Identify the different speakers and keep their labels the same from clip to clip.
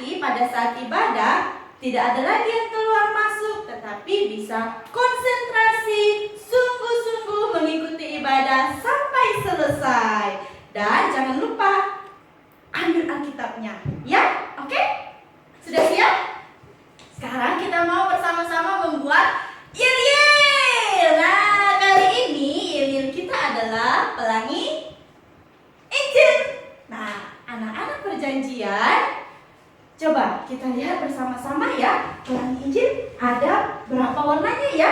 Speaker 1: nanti pada saat ibadah tidak ada lagi yang keluar masuk, tetapi bisa konsentrasi, sungguh-sungguh mengikuti ibadah sampai selesai. Dan jangan lupa ambil Alkitabnya, ya? Oke? Sudah siap? Sekarang kita mau bersama-sama membuat yel-yel. Nah, kali ini yel-yel kita adalah pelangi Injil. Nah, anak-anak perjanjian, coba kita lihat bersama-sama ya. Pelangi Injil ada berapa warnanya ya?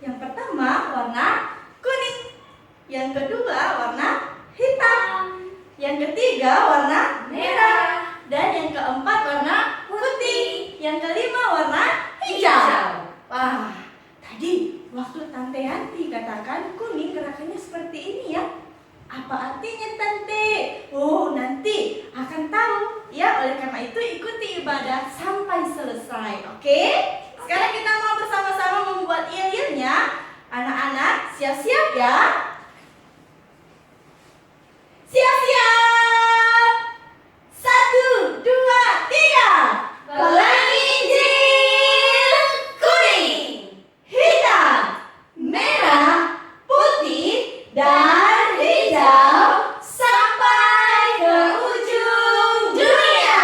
Speaker 1: Yang pertama warna kuning, yang kedua warna hitam, yang ketiga warna merah, dan yang keempat warna putih, yang kelima warna hijau. Wah, tadi waktu Tante Yanti katakan kuning, gerakannya seperti ini ya. Apa artinya Tante? Oh, nanti akan tahu ya. Oleh karena itu ikuti ibadah sampai selesai. Oke? Sekarang kita mau bersama-sama membuat yel-yelnya. Anak-anak siap-siap ya. Siap-siap. 1, 2, 3. Pelangi Injil kuning, hitam, merah, putih, dan hijau sampai ke ujung dunia.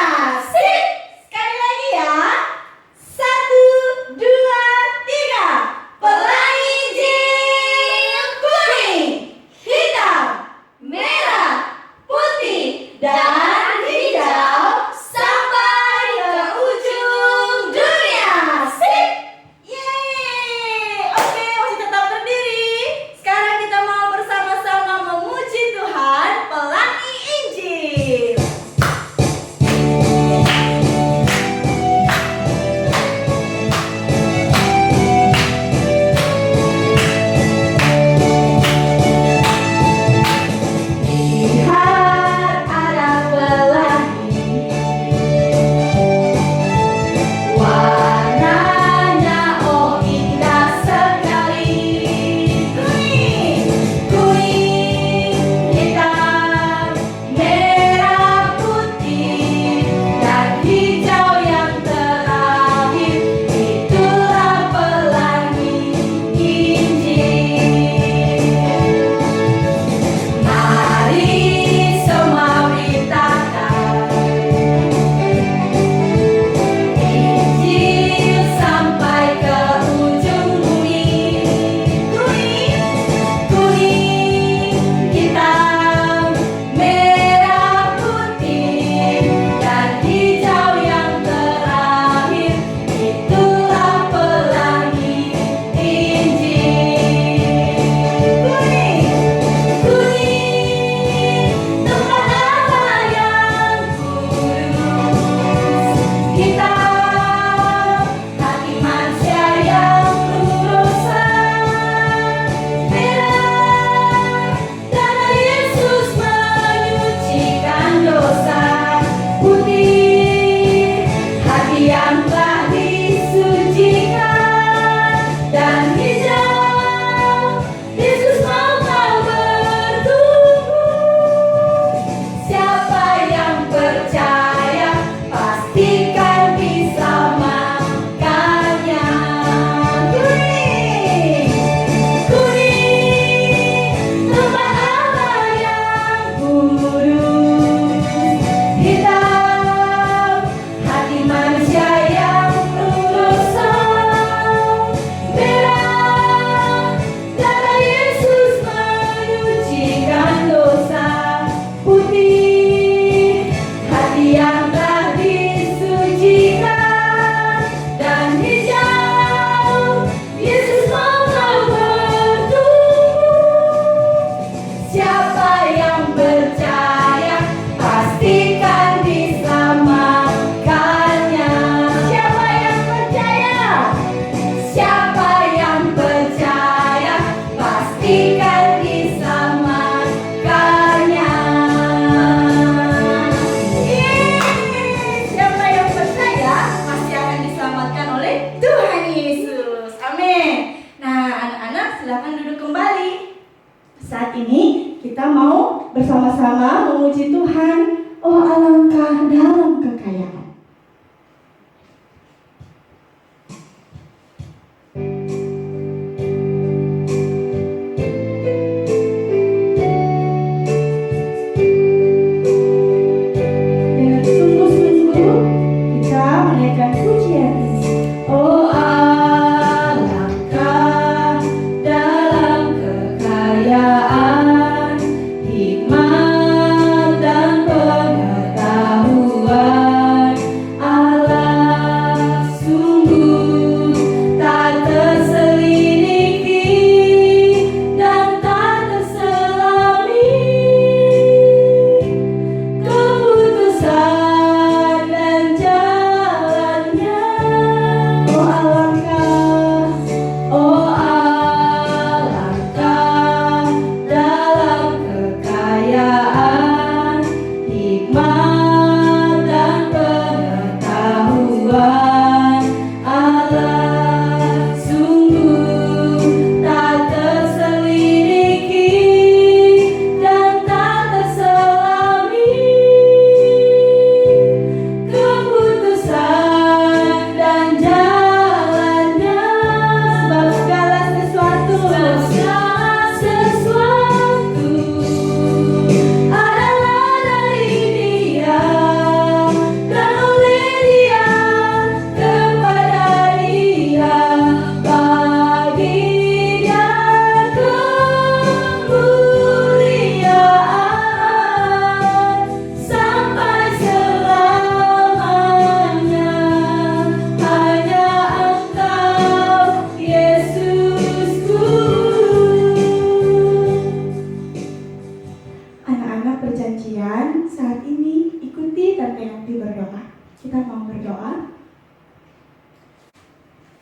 Speaker 1: Sip. Sekali lagi ya. 1, 2, 3. Pelangi Injil kuning, hitam, merah, putih, dan hijau sampai ke ujung dunia. Sip. Yeay. Oke, masih tetap berdiri. Sekarang kita mau bersama-sama memuji Tuhan, pelangi Injil. Lihat ada pelangi, warnanya oh indah sekali. Kuning, kuning, hitam, merah, putih, dan hijau yang terakhir. Itulah pelangi Injil. Mari semua beritakan Injil sampai ke ujung bumi. Kuning, kuning, hitam, merah, putih, dan hijau yang terakhir. Itulah pelangi Injil. Kuning, kuning, tempat Allah yang kudus. Hitam, hati manusia yang lurus. Merah, darah Yesus menyucikan dosa. Putih, hati yang telah disucikan. Dan hijau, Yesus mau kau bertumbuh. Siapa yang percaya pastikan bisa makannya. Kuning, kuning, tempat Allah yang kudus. Hitam, hati manusia yang lurus. Merah, darah Yesus menyucikan dosa. Putih, hati yang telah disucikan. Dan hijau, Yesus mau kau bertumbuh. Siapa yang percaya pastikan bisa makannya. Siapa yang percaya? Siapa yang percaya pastikan bisa makannya. Siapa yang percaya pasti akan diselamatkan oleh Tuhan Yesus. Amin. Nah, anak-anak silakan duduk kembali. Saat ini kita mau bersama-sama memuji Tuhan. Oh, alangkah dalam kekayaan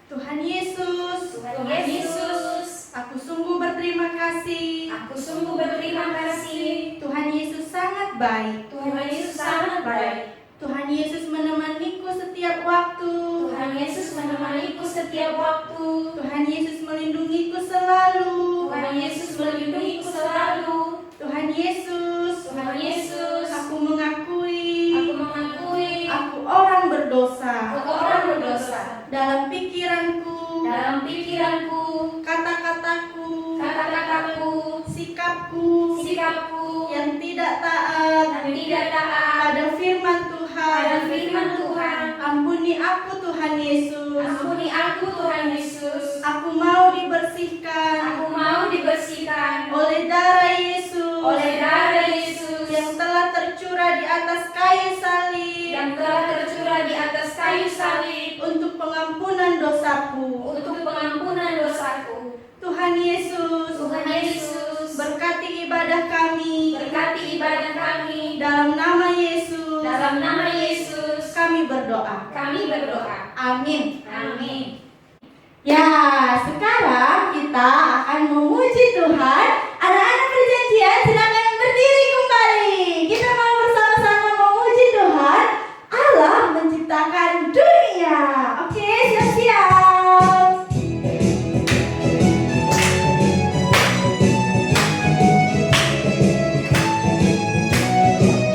Speaker 1: Tuhan Yesus,
Speaker 2: Tuhan Yesus,
Speaker 1: aku sungguh berterima kasih.
Speaker 2: aku sungguh berterima kasih.
Speaker 1: Tuhan Yesus sangat baik.
Speaker 2: Tuhan Yesus sangat baik.
Speaker 1: Tuhan Yesus menemaniku setiap waktu.
Speaker 2: Tuhan Yesus menemaniku setiap waktu.
Speaker 1: Tuhan Yesus melindungiku selalu.
Speaker 2: Tuhan Yesus melindungiku selalu.
Speaker 1: Tuhan Yesus,
Speaker 2: Tuhan Yesus,
Speaker 1: aku mengakui aku orang berdosa.
Speaker 2: aku orang berdosa.
Speaker 1: Dalam pikiranku,
Speaker 2: Dalam pikiranku,
Speaker 1: kata-kataku,
Speaker 2: kata-kataku,
Speaker 1: sikapku
Speaker 2: sikapku
Speaker 1: yang tidak taat
Speaker 2: yang tidak taat
Speaker 1: pada firman Tuhan.
Speaker 2: pada firman Tuhan.
Speaker 1: Ampuni aku Tuhan Yesus.
Speaker 2: Ampuni aku Tuhan Yesus.
Speaker 1: Aku mau dibersihkan
Speaker 2: Aku mau dibersihkan
Speaker 1: oleh darah Yesus
Speaker 2: oleh darah Yesus
Speaker 1: yang telah tercurah di atas kayu salib
Speaker 2: yang telah tercurah di atas kayu salib
Speaker 1: untuk pengampunan dosaku.
Speaker 2: untuk pengampunan dosaku.
Speaker 1: Tuhan Yesus,
Speaker 2: Tuhan Yesus,
Speaker 1: berkati ibadah kami.
Speaker 2: berkati ibadah kami.
Speaker 1: Dalam nama Yesus,
Speaker 2: Dalam nama Yesus,
Speaker 1: kami berdoa.
Speaker 2: kami berdoa.
Speaker 1: Amin.
Speaker 2: Amin.
Speaker 1: Ya, sekarang kita akan memuji Tuhan. Anak-anak perjanjian, silakan berdiri kembali. Kita mau bersama-sama memuji Tuhan. Allah menciptakan dunia. Oke, siap-siap.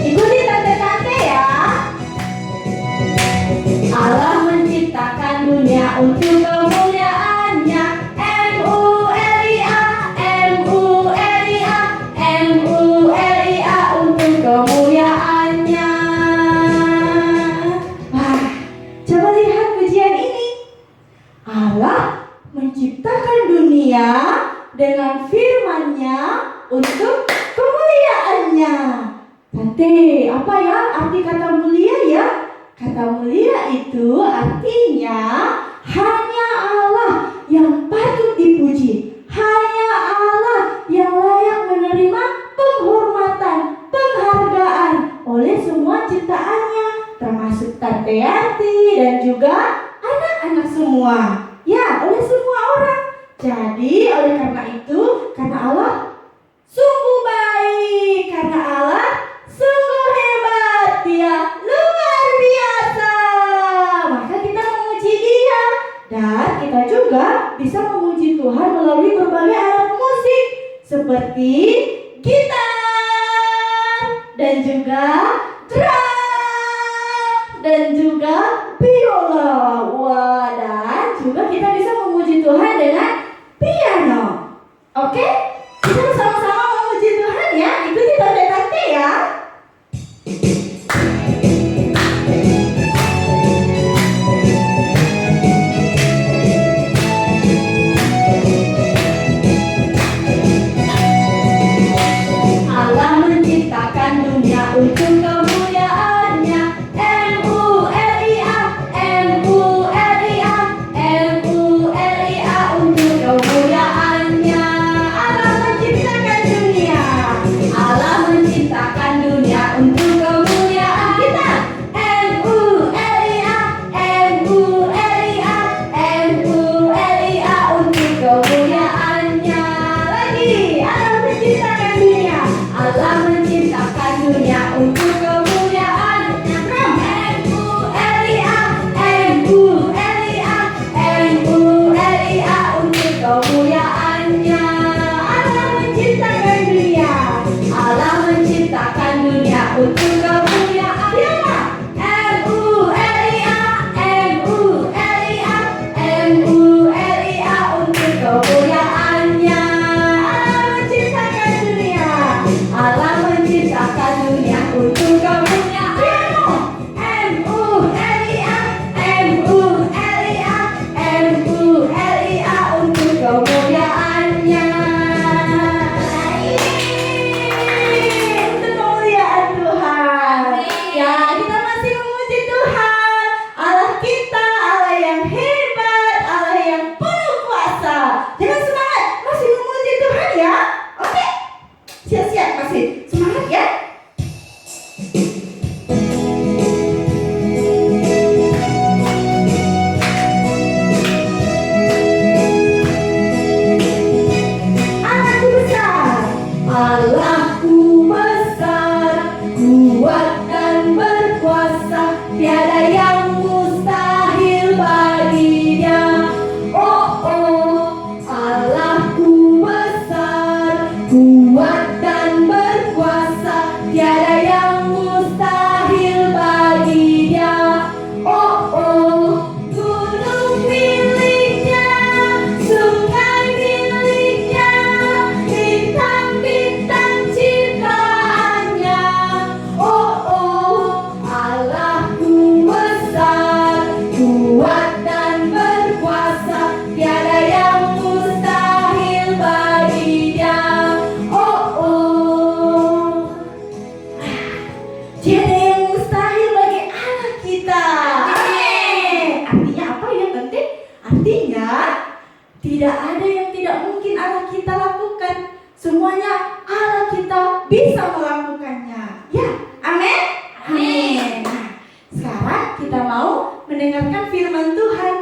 Speaker 1: Ikuti tante-tante ya. Allah menciptakan dunia untuk kemuliaannya. M-U-L-I-A, M-U-L-I-A, M-U-L-I-A, untuk kemuliaannya. Wah, coba lihat pujian ini. Allah menciptakan dunia dengan firman-Nya untuk kemuliaannya. Tante, apa ya arti kata mulia ya? Kata mulia itu artinya hanya Allah yang patut dipuji. Hanya Allah yang layak menerima penghormatan, penghargaan oleh semua ciptaannya, termasuk Tante Yanti dan juga anak-anak semua. Ya, oleh semua orang. Jadi, oleh karena itu, karena Allah sungguh baik, karena Allah sungguh hebat, Dia luar biasa. Maka kita memuji Dia. Dan kita juga bisa memuji Tuhan melalui berbagai alat musik seperti gitar dan juga drum dan juga biola. Wah, dan juga kita bisa memuji Tuhan dengan piano. Oke? Kita sama-sama memuji Tuhan ya. Ikuti tante-tante ya. Allah menciptakan dunia untuk kemuliaannya. M-U-L-I-A, M-U-L-I-A, M-U-L-I-A, untuk kemuliaannya. Artinya, tidak ada yang tidak mungkin Allah kita lakukan. Semuanya Allah kita bisa melakukannya. Ya, amin? Amin. Nah, sekarang kita mau mendengarkan firman Tuhan.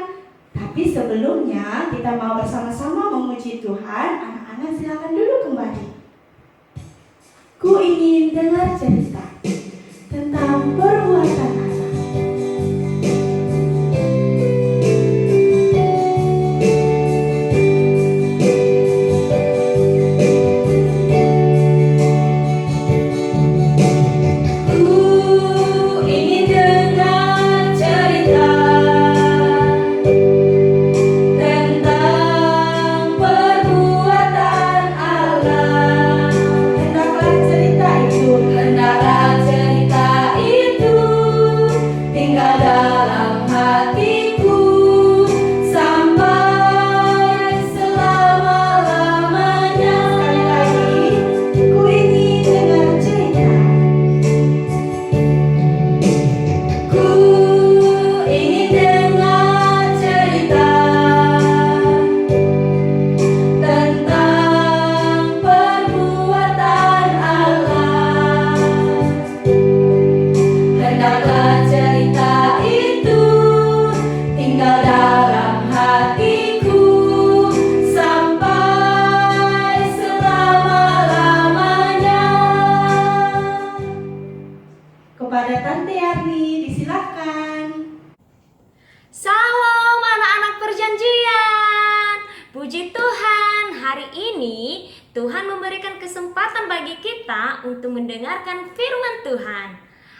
Speaker 1: Tapi sebelumnya kita mau bersama-sama memuji Tuhan. Anak-anak silakan duduk kembali. Ku ingin dengar cerita tentang perbuatan Allah. Kepada Tante Yarni, disilakan.
Speaker 2: Salam anak-anak perjanjian. Puji Tuhan, hari ini Tuhan memberikan kesempatan bagi kita untuk mendengarkan firman Tuhan.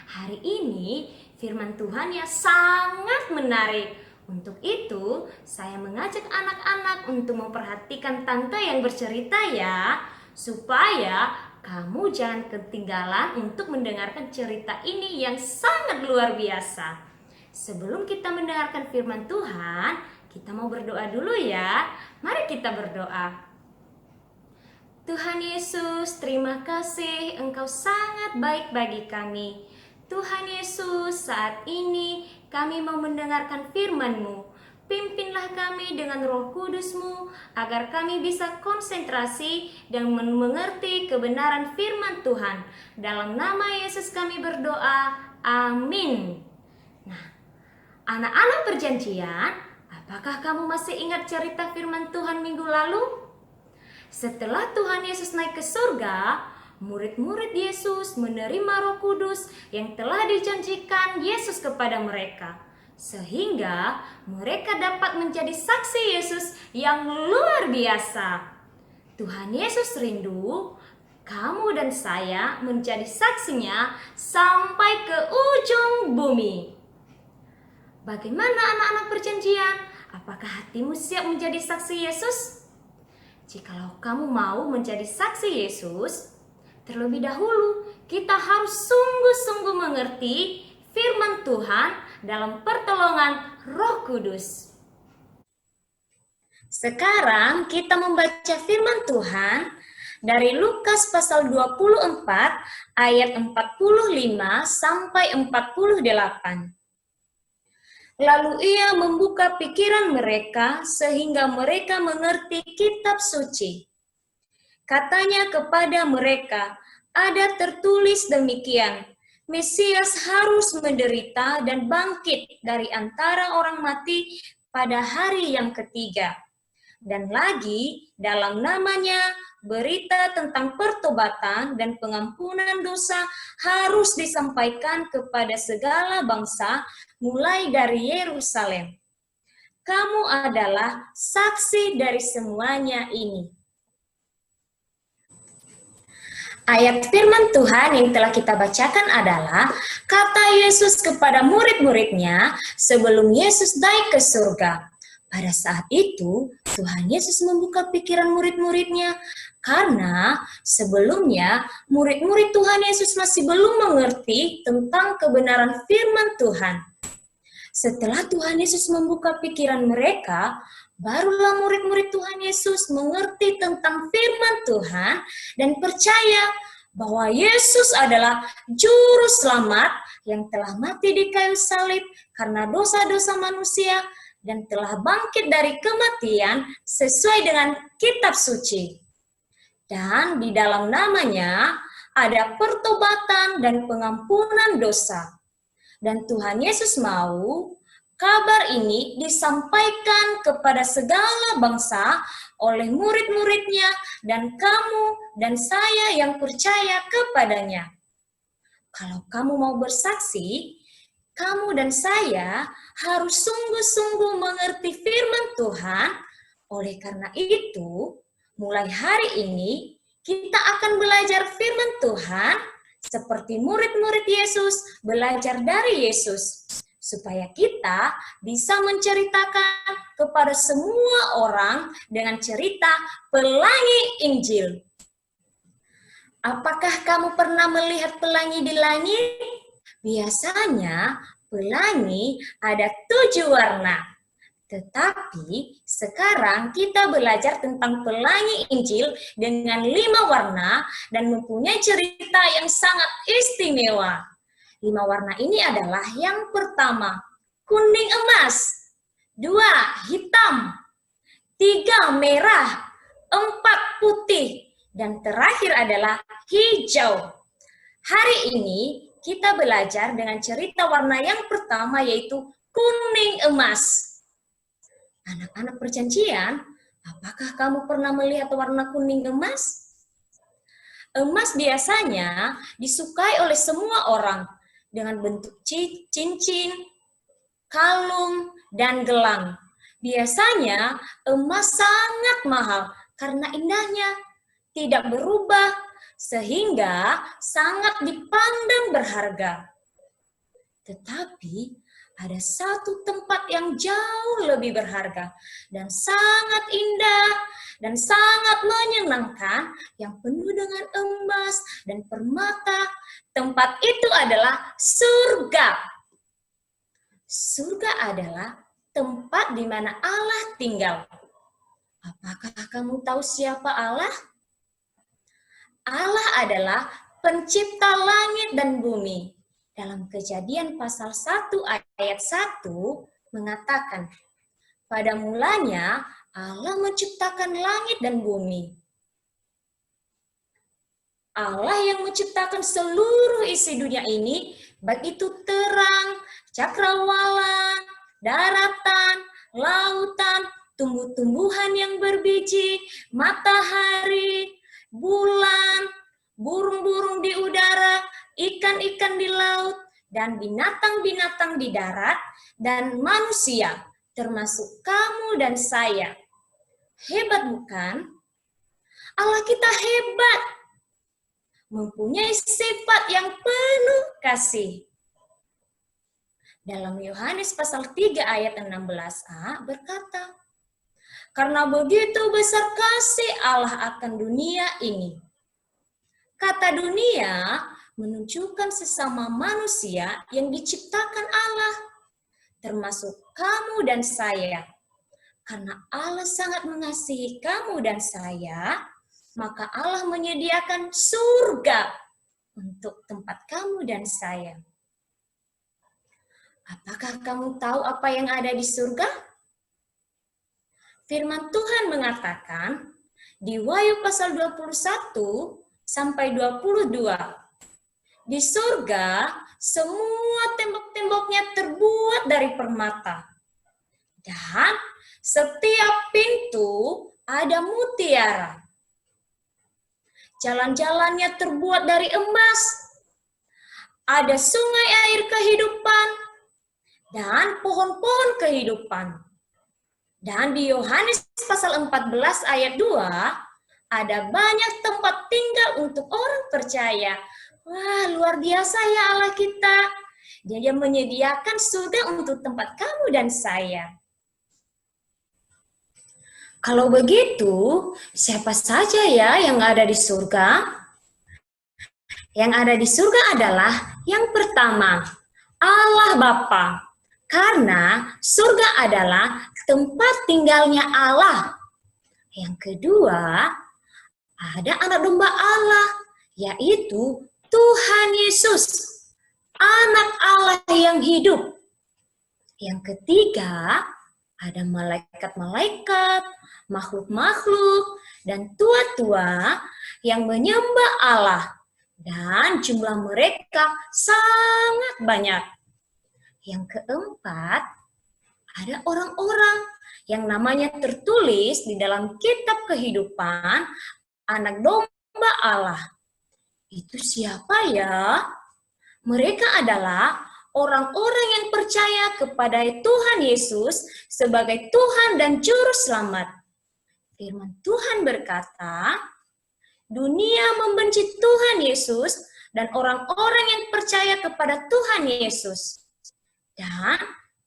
Speaker 2: Hari ini firman Tuhan yang sangat menarik. Untuk itu, saya mengajak anak-anak untuk memperhatikan tante yang bercerita ya, supaya kamu jangan ketinggalan untuk mendengarkan cerita ini yang sangat luar biasa. Sebelum kita mendengarkan firman Tuhan, kita mau berdoa dulu ya. Mari kita berdoa. Tuhan Yesus, terima kasih Engkau sangat baik bagi kami. Tuhan Yesus, saat ini kami mau mendengarkan firman-Mu. Pimpinlah kami dengan Roh Kudus-Mu agar kami bisa konsentrasi dan mengerti kebenaran firman Tuhan. Dalam nama Yesus kami berdoa. Amin. Nah, anak-anak perjanjian, apakah kamu masih ingat cerita firman Tuhan minggu lalu? Setelah Tuhan Yesus naik ke surga, murid-murid Yesus menerima Roh Kudus yang telah dijanjikan Yesus kepada mereka. Sehingga mereka dapat menjadi saksi Yesus yang luar biasa. Tuhan Yesus rindu kamu dan saya menjadi saksinya sampai ke ujung bumi. Bagaimana anak-anak perjanjian? Apakah hatimu siap menjadi saksi Yesus? Jikalau kamu mau menjadi saksi Yesus, terlebih dahulu kita harus sungguh-sungguh mengerti firman Tuhan dalam pertolongan Roh Kudus. Sekarang kita membaca firman Tuhan dari Lukas pasal 24 ayat 45 sampai 48. Lalu ia membuka pikiran mereka sehingga mereka mengerti kitab suci. Katanya kepada mereka, ada tertulis demikian, Mesias harus menderita dan bangkit dari antara orang mati pada hari yang ketiga. Dan lagi dalam namanya berita tentang pertobatan dan pengampunan dosa harus disampaikan kepada segala bangsa mulai dari Yerusalem. Kamu adalah saksi dari semuanya ini. Ayat firman Tuhan yang telah kita bacakan adalah kata Yesus kepada murid-muridnya sebelum Yesus naik ke surga. Pada saat itu, Tuhan Yesus membuka pikiran murid-muridnya karena sebelumnya murid-murid Tuhan Yesus masih belum mengerti tentang kebenaran firman Tuhan. Setelah Tuhan Yesus membuka pikiran mereka, barulah murid-murid Tuhan Yesus mengerti tentang firman Tuhan dan percaya bahwa Yesus adalah juru selamat yang telah mati di kayu salib karena dosa-dosa manusia dan telah bangkit dari kematian sesuai dengan kitab suci. Dan di dalam namanya ada pertobatan dan pengampunan dosa. Dan Tuhan Yesus mau kabar ini disampaikan kepada segala bangsa oleh murid-muridnya dan kamu dan saya yang percaya kepadanya. Kalau kamu mau bersaksi, kamu dan saya harus sungguh-sungguh mengerti firman Tuhan. Oleh karena itu, mulai hari ini kita akan belajar firman Tuhan seperti murid-murid Yesus belajar dari Yesus, supaya kita bisa menceritakan kepada semua orang dengan cerita pelangi Injil. Apakah kamu pernah melihat pelangi di langit? Biasanya pelangi ada 7 warna. Tetapi sekarang kita belajar tentang pelangi Injil dengan 5 warna dan mempunyai cerita yang sangat istimewa. 5 warna ini adalah yang pertama, kuning emas. 2, hitam. 3, merah. 4, putih. Dan terakhir adalah hijau. Hari ini kita belajar dengan cerita warna yang pertama yaitu kuning emas. Anak-anak perjanjian, apakah kamu pernah melihat warna kuning emas? Emas biasanya disukai oleh semua orang dengan bentuk cincin, kalung, dan gelang. Biasanya emas sangat mahal karena indahnya tidak berubah, sehingga sangat dipandang berharga. Tetapi ada satu tempat yang jauh lebih berharga dan sangat indah dan sangat menyenangkan yang penuh dengan emas dan permata. Tempat itu adalah surga. Surga adalah tempat di mana Allah tinggal. Apakah kamu tahu siapa Allah? Allah adalah pencipta langit dan bumi. Dalam Kejadian pasal 1 ayat 1 mengatakan, pada mulanya Allah menciptakan langit dan bumi. Allah yang menciptakan seluruh isi dunia ini, baik itu terang, cakrawala, daratan, lautan, tumbuh-tumbuhan yang berbiji, matahari, bulan, burung-burung di udara, ikan-ikan di laut, dan binatang-binatang di darat, dan manusia, termasuk kamu dan saya. Hebat bukan? Allah kita hebat, mempunyai sifat yang penuh kasih. Dalam Yohanes pasal 3 ayat 16a berkata, karena begitu besar kasih Allah akan dunia ini. Kata dunia menunjukkan sesama manusia yang diciptakan Allah, termasuk kamu dan saya. Karena Allah sangat mengasihi kamu dan saya, maka Allah menyediakan surga untuk tempat kamu dan saya. Apakah kamu tahu apa yang ada di surga? Firman Tuhan mengatakan di Wahyu pasal 21 sampai 22. Di surga, semua tembok-temboknya terbuat dari permata. Dan setiap pintu ada mutiara. Jalan-jalannya terbuat dari emas. Ada sungai air kehidupan dan pohon-pohon kehidupan. Dan di Yohanes pasal 14 ayat 2, ada banyak tempat tinggal untuk orang percaya. Wah, luar biasa ya Allah kita. Dia menyediakan surga untuk tempat kamu dan saya. Kalau begitu, siapa saja ya yang ada di surga? Yang ada di surga adalah yang pertama, Allah Bapa. Karena surga adalah tempat tinggalnya Allah. Yang kedua, ada anak domba Allah, yaitu Tuhan Yesus, anak Allah yang hidup. Yang ketiga, ada malaikat-malaikat, makhluk-makhluk, dan tua-tua yang menyembah Allah. Dan jumlah mereka sangat banyak. Yang keempat, ada orang-orang yang namanya tertulis di dalam kitab kehidupan anak domba Allah. Itu siapa ya? Mereka adalah orang-orang yang percaya kepada Tuhan Yesus sebagai Tuhan dan Juru Selamat. Firman Tuhan berkata, dunia membenci Tuhan Yesus dan orang-orang yang percaya kepada Tuhan Yesus. Dan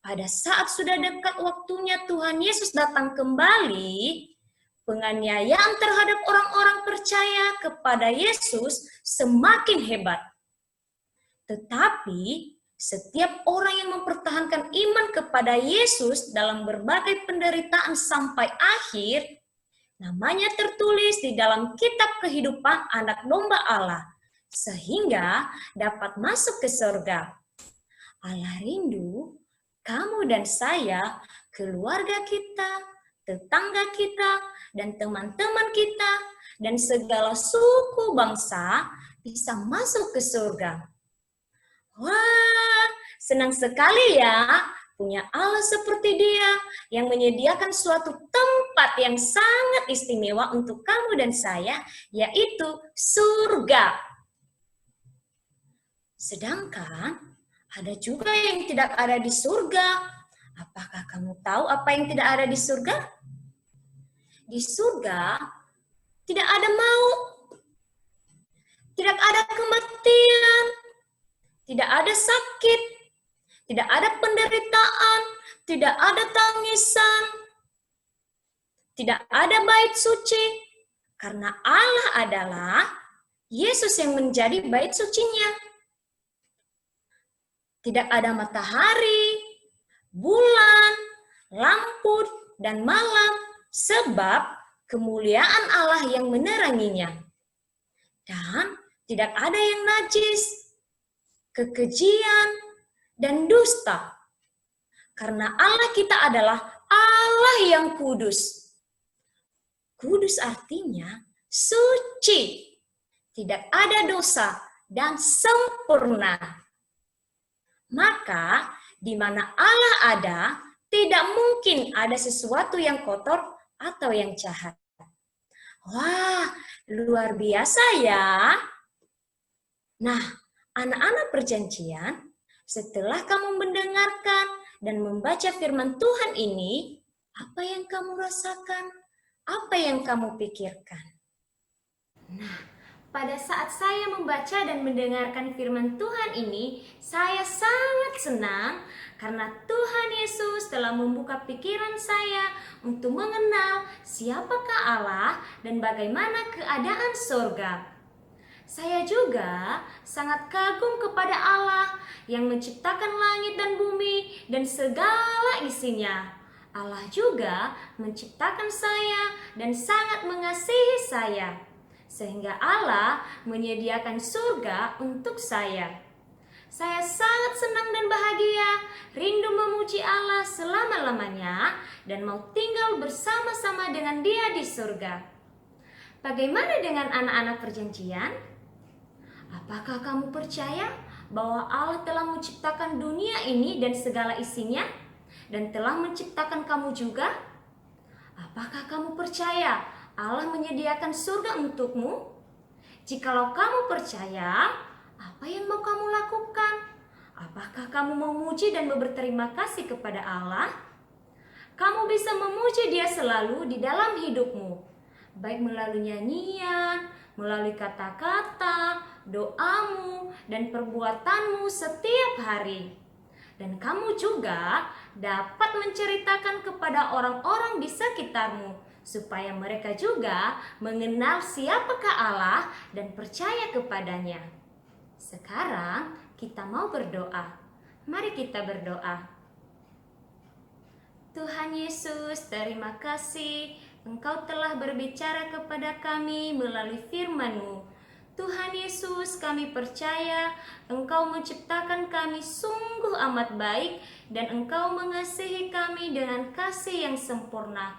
Speaker 2: pada saat sudah dekat waktunya Tuhan Yesus datang kembali, penganiayaan terhadap orang-orang percaya kepada Yesus semakin hebat. Tetapi setiap orang yang mempertahankan iman kepada Yesus dalam berbagai penderitaan sampai akhir, namanya tertulis di dalam kitab kehidupan anak domba Allah, sehingga dapat masuk ke surga. Allah rindu kamu dan saya, keluarga kita, tetangga kita, dan teman-teman kita, dan segala suku bangsa bisa masuk ke surga. Wah, senang sekali ya punya Allah seperti Dia yang menyediakan suatu tempat yang sangat istimewa untuk kamu dan saya, yaitu surga. Sedangkan ada juga yang tidak ada di surga. Apakah kamu tahu apa yang tidak ada di surga? Di surga tidak ada maut, tidak ada kematian, tidak ada sakit, tidak ada penderitaan, tidak ada tangisan, tidak ada bait suci, karena Allah adalah Yesus yang menjadi bait sucinya. Tidak ada matahari, bulan, lampu, dan malam, sebab kemuliaan Allah yang meneranginya. Dan tidak ada yang najis, kekejian, dan dusta. Karena Allah kita adalah Allah yang kudus. Kudus artinya suci, tidak ada dosa, dan sempurna. Maka di mana Allah ada, tidak mungkin ada sesuatu yang kotor atau yang jahat. Wah, luar biasa ya. Nah, anak-anak perjanjian, setelah kamu mendengarkan dan membaca firman Tuhan ini, apa yang kamu rasakan? Apa yang kamu pikirkan? Nah, pada saat saya membaca dan mendengarkan firman Tuhan ini, saya sangat senang karena Tuhan Yesus telah membuka pikiran saya untuk mengenal siapakah Allah dan bagaimana keadaan surga. Saya juga sangat kagum kepada Allah yang menciptakan langit dan bumi dan segala isinya. Allah juga menciptakan saya dan sangat mengasihi saya, sehingga Allah menyediakan surga untuk saya. Saya sangat senang dan bahagia, rindu memuji Allah selama-lamanya, dan mau tinggal bersama-sama dengan Dia di surga. Bagaimana dengan anak-anak perjanjian? Apakah kamu percaya bahwa Allah telah menciptakan dunia ini dan segala isinya, dan telah menciptakan kamu juga? Apakah kamu percaya Allah menyediakan surga untukmu? Jikalau kamu percaya, apa yang mau kamu lakukan? Apakah kamu memuji dan berterima kasih kepada Allah? Kamu bisa memuji Dia selalu di dalam hidupmu, baik melalui nyanyian, melalui kata-kata, doamu, dan perbuatanmu setiap hari. Dan kamu juga dapat menceritakan kepada orang-orang di sekitarmu, supaya mereka juga mengenal siapakah Allah dan percaya kepadanya. Sekarang kita mau berdoa. Mari kita berdoa. Tuhan Yesus, terima kasih Engkau telah berbicara kepada kami melalui firman-Mu. Tuhan Yesus, kami percaya Engkau menciptakan kami sungguh amat baik dan Engkau mengasihi kami dengan kasih yang sempurna.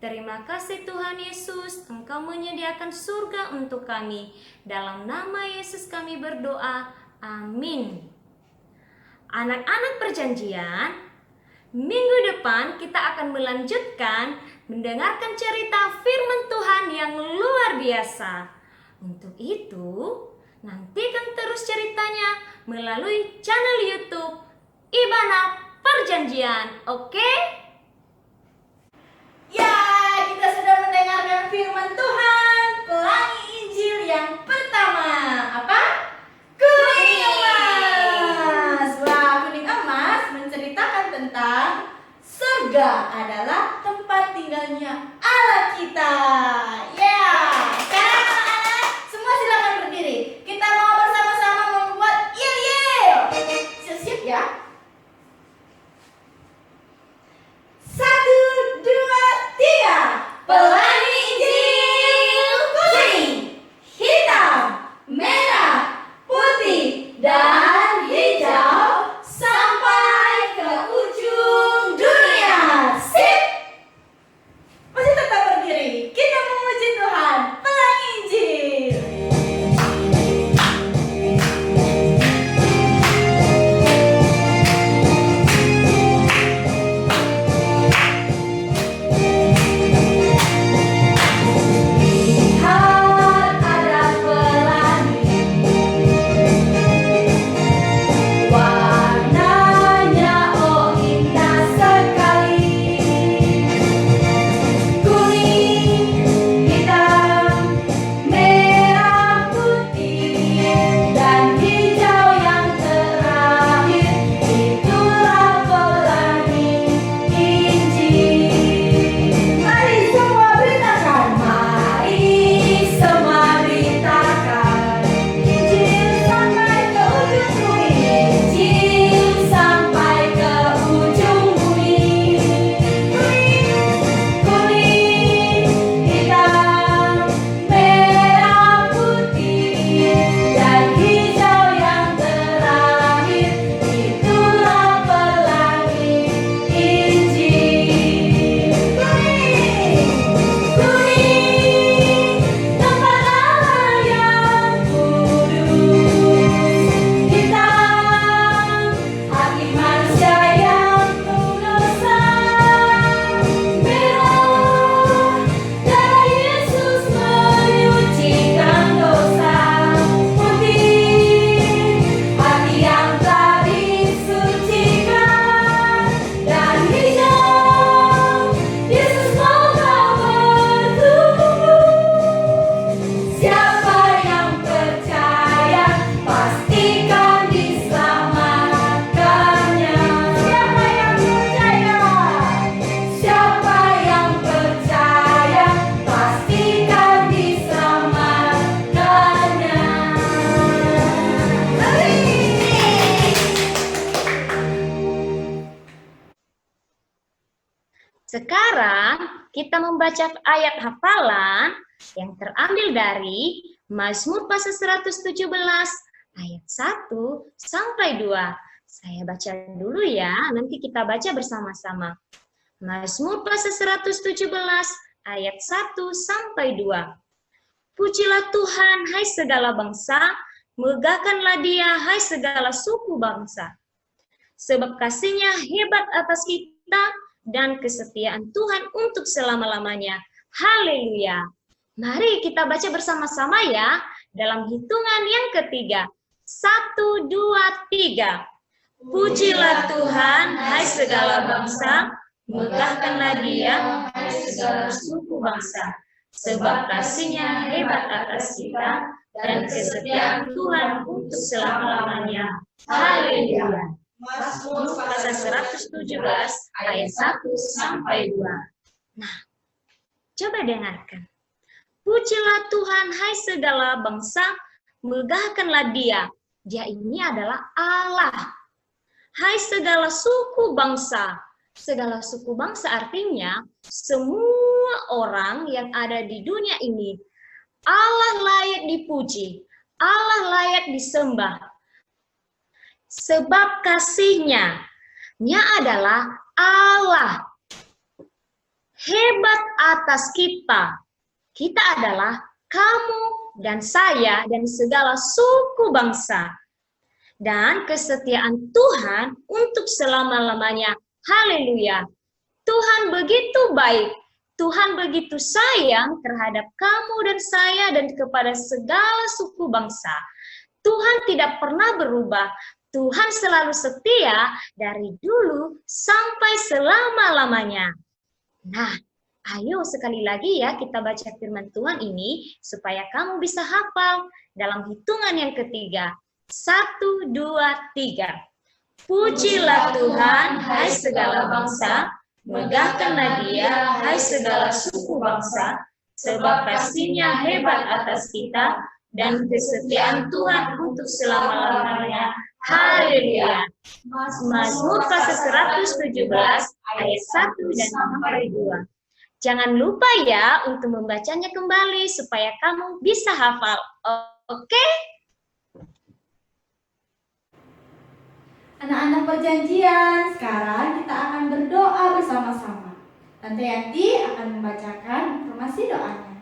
Speaker 2: Terima kasih Tuhan Yesus, Engkau menyediakan surga untuk kami. Dalam nama Yesus kami berdoa, amin. Anak-anak perjanjian, minggu depan kita akan melanjutkan mendengarkan cerita firman Tuhan yang luar biasa. Untuk itu, nantikan terus ceritanya melalui channel YouTube Ibana Perjanjian, oke?
Speaker 1: Ya, kita sudah mendengarkan firman Tuhan. Pelangi Injil yang pertama. Apa? Kuning emas. Wah, kuning emas menceritakan tentang surga adalah tempat tinggalnya Allah kita. Ya, sekarang anak-anak semua silakan berdiri. Kita mau bersama-sama membuat yel-yel. Siap-siap ya. 1, 2, 3. Pelangi Injil kuning, hitam, merah, putih, dan hijau sampai ke ujung dunia. Sip! Masih tetap berdiri. Kita memuji Tuhan. Pelangi Injil. Lihat ada pelangi, warnanya oh indah sekali. Kuning, hitam, merah, putih, dan hijau yang terakhir. Itulah pelangi Injil. Mari semua beritakan. Mari semua beritakan. Injil sampai ke ujung bumi. Injil sampai ke ujung bumi. Kuning, hitam, merah, putih, dan hijau yang terakhir. Itulah pelangi Injil. Kuning, tempat Allah yang kudus. Hitam, hati manusia yang penuh dosa. Merah, darah Yesus menyucikan dosa. Putih, hati yang telah disucikan. Dan hijau, Yesus mau kau bertumbuh. Siapa yang percaya pastikan diselamatkannya. Siapa yang percaya? Siapa yang percaya pastikan diselamatkannya.
Speaker 2: Sekarang kita membaca ayat hafalan yang terambil dari Mazmur pasal 117 ayat 1 sampai 2. Saya baca dulu ya, nanti kita baca bersama-sama. Mazmur pasal 117 ayat 1 sampai 2. Pujilah Tuhan, hai segala bangsa, megahkanlah Dia, hai segala suku bangsa. Sebab kasih-Nya hebat atas kita dan kesetiaan Tuhan untuk selama-lamanya. Haleluya. Mari kita baca bersama-sama ya, dalam hitungan yang ketiga. 1, 2, 3. Pujilah Tuhan, hai segala bangsa, megahkanlah Dia, hai segala suku bangsa. Sebab kasih-Nya hebat atas kita dan kesetiaan Tuhan untuk selama-lamanya. Haleluya. Mazmur pasal 117 ayat 1 sampai 2. Nah, coba dengarkan. Pujilah Tuhan, hai segala bangsa, megahkanlah Dia. Dia ini adalah Allah. Hai segala suku bangsa. Segala suku bangsa artinya semua orang yang ada di dunia ini. Allah layak dipuji. Allah layak disembah. Sebab kasih-Nya adalah Allah hebat atas kita. Kita adalah kamu dan saya dan segala suku bangsa. Dan kesetiaan Tuhan untuk selama-lamanya. Haleluya. Tuhan begitu baik. Tuhan begitu sayang terhadap kamu dan saya dan kepada segala suku bangsa. Tuhan tidak pernah berubah. Tuhan selalu setia dari dulu sampai selama-lamanya. Nah, ayo sekali lagi ya kita baca firman Tuhan ini supaya kamu bisa hafal dalam hitungan yang ketiga. 1, 2, 3. Pujilah Tuhan, hai segala bangsa, megahkanlah Dia, hai segala suku bangsa, sebab kasih-Nya hebat atas kita dan kesetiaan Tuhan untuk selama-lamanya. Haleluya. Mazmur pasal 117 ayat 1 dan sampai 2. Jangan lupa ya untuk membacanya kembali supaya kamu bisa hafal. Oke?
Speaker 1: Anak-anak perjanjian, sekarang kita akan berdoa bersama-sama. Tante Yanti akan membacakan informasi doanya.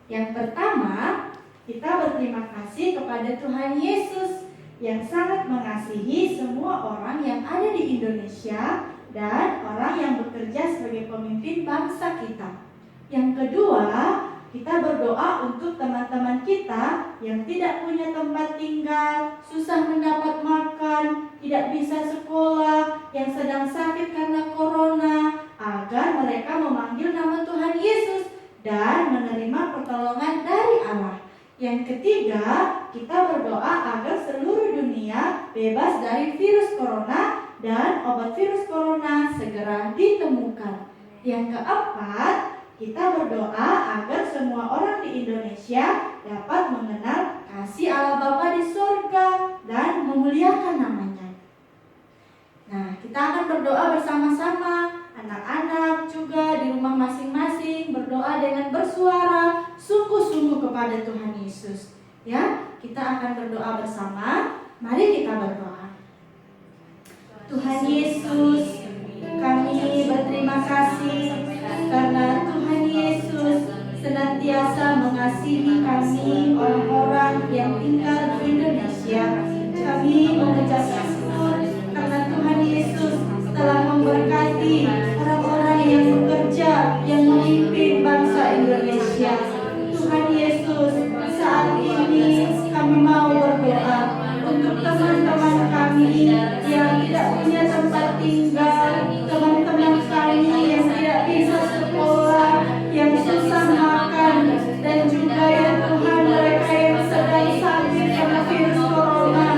Speaker 1: Yang pertama, kita berterima kasih kepada Tuhan Yesus yang sangat mengasihi semua orang yang ada di Indonesia dan orang yang bekerja sebagai pemimpin bangsa kita. Yang kedua, kita berdoa untuk teman-teman kita yang tidak punya tempat tinggal, susah mendapat makan, tidak bisa sekolah, yang sedang sakit karena corona, agar mereka memanggil nama Tuhan Yesus dan menerima pertolongan dari Allah. Yang ketiga, kita berdoa agar seluruh dunia bebas dari virus corona dan obat virus corona segera ditemukan. Yang keempat, kita berdoa agar semua orang di Indonesia dapat mengenal kasih Allah Bapa di surga dan memuliakan namanya. Nah, kita akan berdoa bersama-sama. Anak-anak juga di rumah masing-masing berdoa dengan bersuara sungguh-sungguh kepada Tuhan Yesus. Ya, kita akan berdoa bersama. Mari kita berdoa. Tuhan Yesus, kami berterima kasih karena Tuhan Yesus senantiasa mengasihi kami orang-orang yang tinggal di Indonesia. Kami mengucap syukur karena Tuhan Yesus telah memberkati orang-orang yang bekerja, yang memimpin bangsa Indonesia. Tuhan Yesus, saat ini kami mau berdoa untuk teman-teman kami yang tidak punya tempat tinggal, teman-teman kami yang tidak bisa sekolah, yang susah makan, dan juga ya Tuhan mereka yang sedang sakit karena virus corona.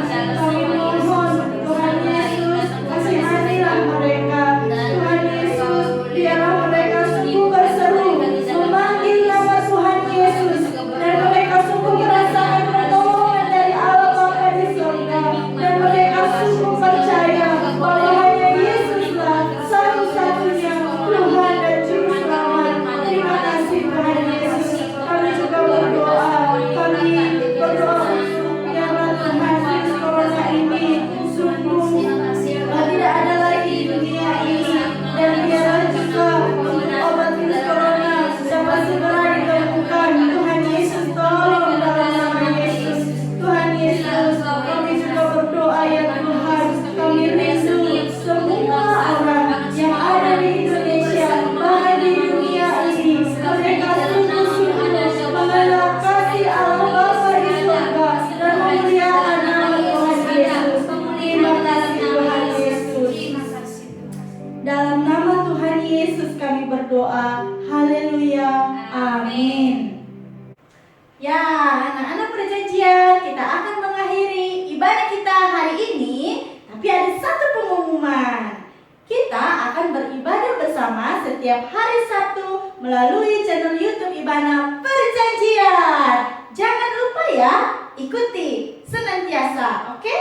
Speaker 1: Kami mohon Tuhan Yesus, kasihanilah mereka. Tuhan Yesus, biarlah mereka sungguh berseru memanggil nama Tuhan Yesus, dan mereka sungguh merasakan pertolongan dari Allah Bapa di surga, dan mereka sungguh percaya bahwa hanya Yesuslah satu-satunya Tuhan dan Juru Selamat. Terima kasih Tuhan Yesus. Kami juga berdoa, untuk biarlah Tuhan virus corona ini sungguh tidak ada lagi di dunia ini, dan biarlah juga untuk obat virus corona dapat segera ditemukan. Tuhan Yesus, tolong dalam nama Yesus. Tuhan Yesus, kami juga berdoa ya Tuhan, kami rindu semua orang yang ada di Indonesia, bahkan di dunia ini, mereka sungguh-sungguh mengenal kasih Allah Bapa di surga dan memuliakan nama Tuhan Yesus. Terima kasih Tuhan Yesus. Dalam nama Tuhan Yesus kami berdoa. Haleluya. Amin. Ya, anak-anak perjanjian, kita akan mengakhiri ibadah kita hari ini. Tapi ada satu pengumuman. Kita akan beribadah bersama setiap hari Sabtu melalui channel YouTube Ibana Perjanjian. Jangan lupa ya, ikuti senantiasa, oke?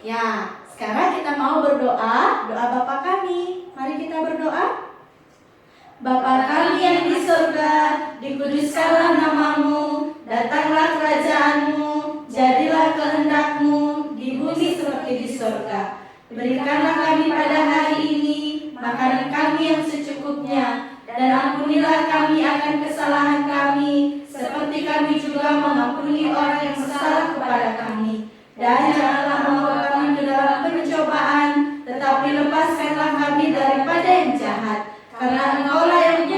Speaker 1: Ya, sekarang kita mau berdoa, doa Bapa kami. Mari kita berdoa. Bapa kami kami yang di surga, dikuduskanlah namamu, datanglah kerajaanmu, jadilah kehendakmu di bumi seperti di surga. Berikanlah kami pada hari ini makanan kami yang secukupnya, dan ampunilah kami akan kesalahan kami, seperti kami juga mengampuni orang yang bersalah kepada kami. Dan janganlah membawa kami ke dalam pencobaan, tetapi lepaskanlah kami daripada yang jahat. Karena Engkaulah yang